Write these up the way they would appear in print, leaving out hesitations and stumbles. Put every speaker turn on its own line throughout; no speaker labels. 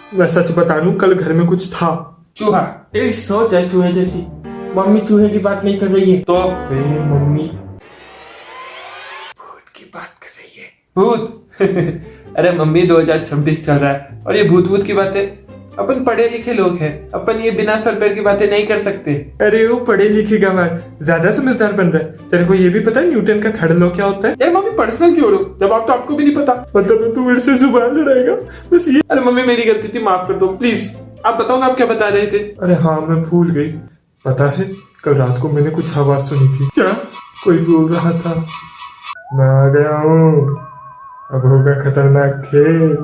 मैं सच बता रहा हूँ, कल घर में कुछ था।
चूहा? तेरी सोच है चूहे जैसी। मम्मी चूहे की बात नहीं कर रही है तो
मम्मी
भूत की बात कर रही है। भूत? अरे मम्मी 2026 चल रहा है और ये भूत की बातें, अपन पढ़े लिखे लोग हैं, अपन ये बिना सर पैर की बातें नहीं कर सकते।
अरे वो पढ़े लिखे का मैं ज्यादा समझदार बन रहा है। तेरे को ये भी पता है न्यूटन का थर्ड लॉ क्या होता है?
यार मम्मी पर्सनल क्यों हो जब आप तो आपको भी नहीं पता।
मतलब तू मेरे से जुबान लड़ाएगा बस ये।
अरे मम्मी मेरी गलती थी, माफ कर दो प्लीज। आप बताओ ना आप क्या बता रहे थे।
अरे हाँ मैं भूल गई। पता है कल रात को मैंने कुछ आवाज सुनी थी।
क्या?
कोई बोल रहा था, मैं आ गया हूँ, अब होगा खतरनाक खेल।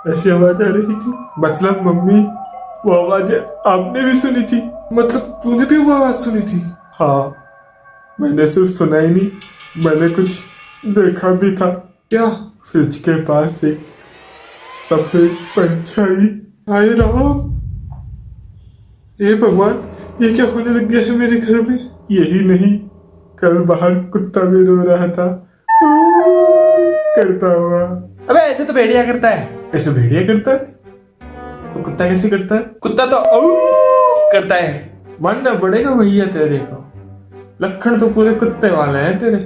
ऐसी आवाज आ रही थी। मतलब मम्मी वो आवाज आपने भी सुनी थी? मतलब तूने भी वो आवाज सुनी थी? हाँ, मैंने सिर्फ सुना ही नहीं, मैंने कुछ देखा भी था। क्या? फ्रिज के पास एक सफेद परछाई। हाय राम, हे भगवान, ये क्या होने लग गया है मेरे घर में? यही नहीं, कल बाहर कुत्ता भी रो रहा था करता हुआ।
अबे ऐसे तो भेड़िया करता है।
ऐसे भेड़िया करता है तो कुत्ता कैसे करता है?
कुत्ता तो करता है।
मानना पड़ेगा भैया तेरे को, लक्षण तो पूरे कुत्ते वाले हैं तेरे।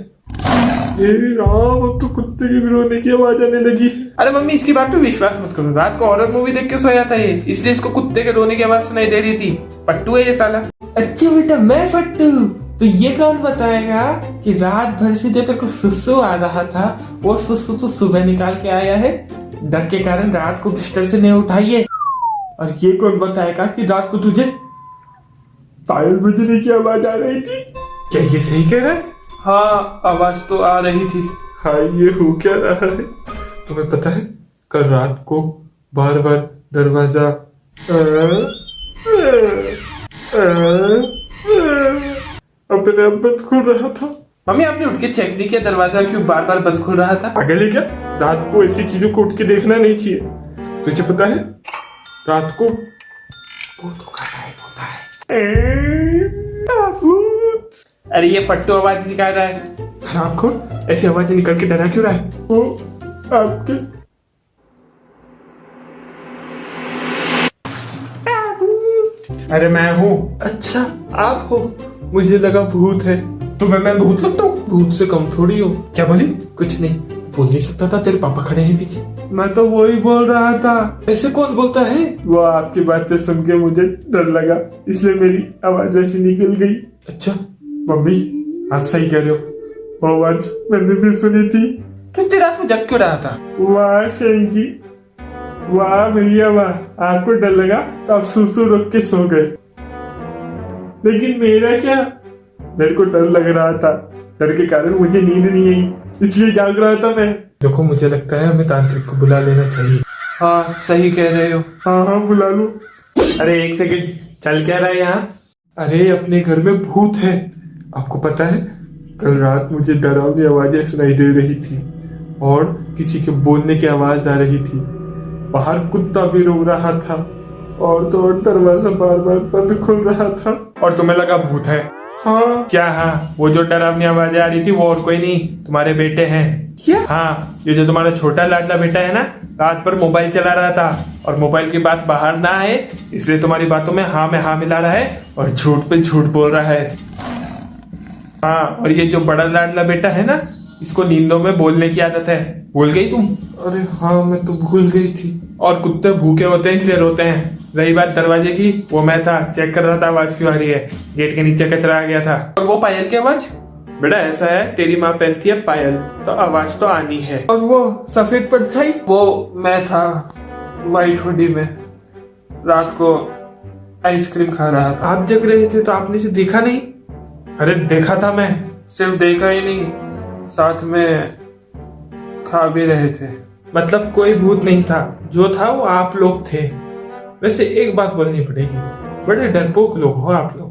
हे राम, अब तो कुत्ते की भी रोने की आवाज आने लगी है।
अरे मम्मी इसकी बात पे विश्वास मत करो, रात को हॉरर मूवी देख के सोया था ये, इसलिए इसको कुत्ते के रोने की आवाज सुनाई दे रही थी। पट्टू है ये साला। अच्छा बेटा मैं फट्टू, तो ये कौन बताएगा कि रात भर से जो तेरे को सुसु आ रहा था वो सुसु तो सुबह निकाल के आया है? डर के कारण रात को बिस्तर से नहीं उठाइए। और ये कौन बताएगा कि रात को तुझे
पायल बजने की आवाज आ रही थी? क्या ये सही कह रहा है?
हाँ आवाज तो आ रही थी।
हाँ, ये हो क्या रहा है? तुम्हें पता है कल रात को बार बार दरवाजा अपने आप बंद खुल रहा था।
मम्मी आपने उठ के चेक नहीं किया दरवाजा क्यों बार बार बंद खुल रहा था?
पागल है क्या? रात को ऐसी चीजों को उठ के देखना नहीं चाहिए। तुझे पता है रात को भूतों का टाइम होता है। भूत!
अरे ये फट्टू आवाज निकाल रहा है।
हराम खोर, ऐसी आवाजें निकल के डरा क्यों रहा है? वो आपके
अरे मैं हूँ।
अच्छा आप हो, मुझे लगा भूत है।
तुम्हें मैं भूत लगता हूँ?
भूत से कम थोड़ी हो।
क्या बोली?
कुछ नहीं, बोल नहीं सकता था, तेरे पापा खड़े हैं पीछे। मैं तो वही बोल रहा था।
ऐसे कौन बोलता है?
वो आपकी बातें सुन के मुझे डर लगा, इसलिए मेरी आवाज वैसी निकल गई।
अच्छा
मम्मी आप सही कह रहे हो, वो आवाज मैंने भी सुनी थी।
तू इतनी रात को जग क्यों रहा था?
वाह शेंगी, वाह भैया वाह, आपको डर लगा तो आप सुसु रोक के सो गए। लेकिन मेरा क्या, मेरे को डर लग रहा था, डर के कारण मुझे नींद नहीं आई, इसलिए जाग रहा था मैं। देखो मुझे लगता है हमें तांत्रिक को बुला लेना चाहिए।
हाँ सही कह रहे हो।
हाँ हाँ बुला लो।
अरे एक सेकंड, चल क्या रहा है यहाँ?
अरे अपने घर में भूत है, आपको पता है कल रात मुझे डरावनी आवाजें सुनाई दे रही थी और किसी के बोलने की आवाज आ रही थी। बाहर कुत्ता भी रो रहा था और तो और दरवाजा बार बार बंद खुल रहा था।
और तुम्हें लगा भूत है?
हाँ।
क्या? हाँ, वो जो डरावनी आवाजें आ रही थी वो और कोई नहीं, तुम्हारे बेटे हैं।
क्या?
हाँ, ये जो तुम्हारा छोटा लाडला बेटा है ना, रात भर मोबाइल चला रहा था और मोबाइल की बात बाहर ना आए इसलिए तुम्हारी बातों में हाँ मिला रहा है और झूठ पे झूठ बोल रहा है। हाँ, और ये जो बड़ा लाडला बेटा है ना, इसको नींदों में बोलने की आदत है। भूल गई तुम?
अरे हाँ मैं तो भूल गई थी।
और कुत्ते भूखे होते हैं इसलिए रोते हैं। रही बात दरवाजे की, वो मैं था, चेक कर रहा था आवाज क्यों आ रही है। गेट के नीचे कचरा आ गया था। और वो पायल की आवाज? बेटा ऐसा है, तेरी माँ पहनती है पायल तो आवाज तो आनी है।
और वो सफेद परछाई?
वो मैं था, व्हाइट हुडी में, रात को आइसक्रीम खा रहा था।
आप जग रहे थे तो आपने इसे देखा नहीं?
अरे देखा था मैं, सिर्फ देखा ही नहीं, साथ में खा भी रहे थे।
मतलब कोई भूत नहीं था, जो था वो आप लोग थे। वैसे एक बात बोलनी पड़ेगी, बड़े डरपोक लोग हो आप लोग।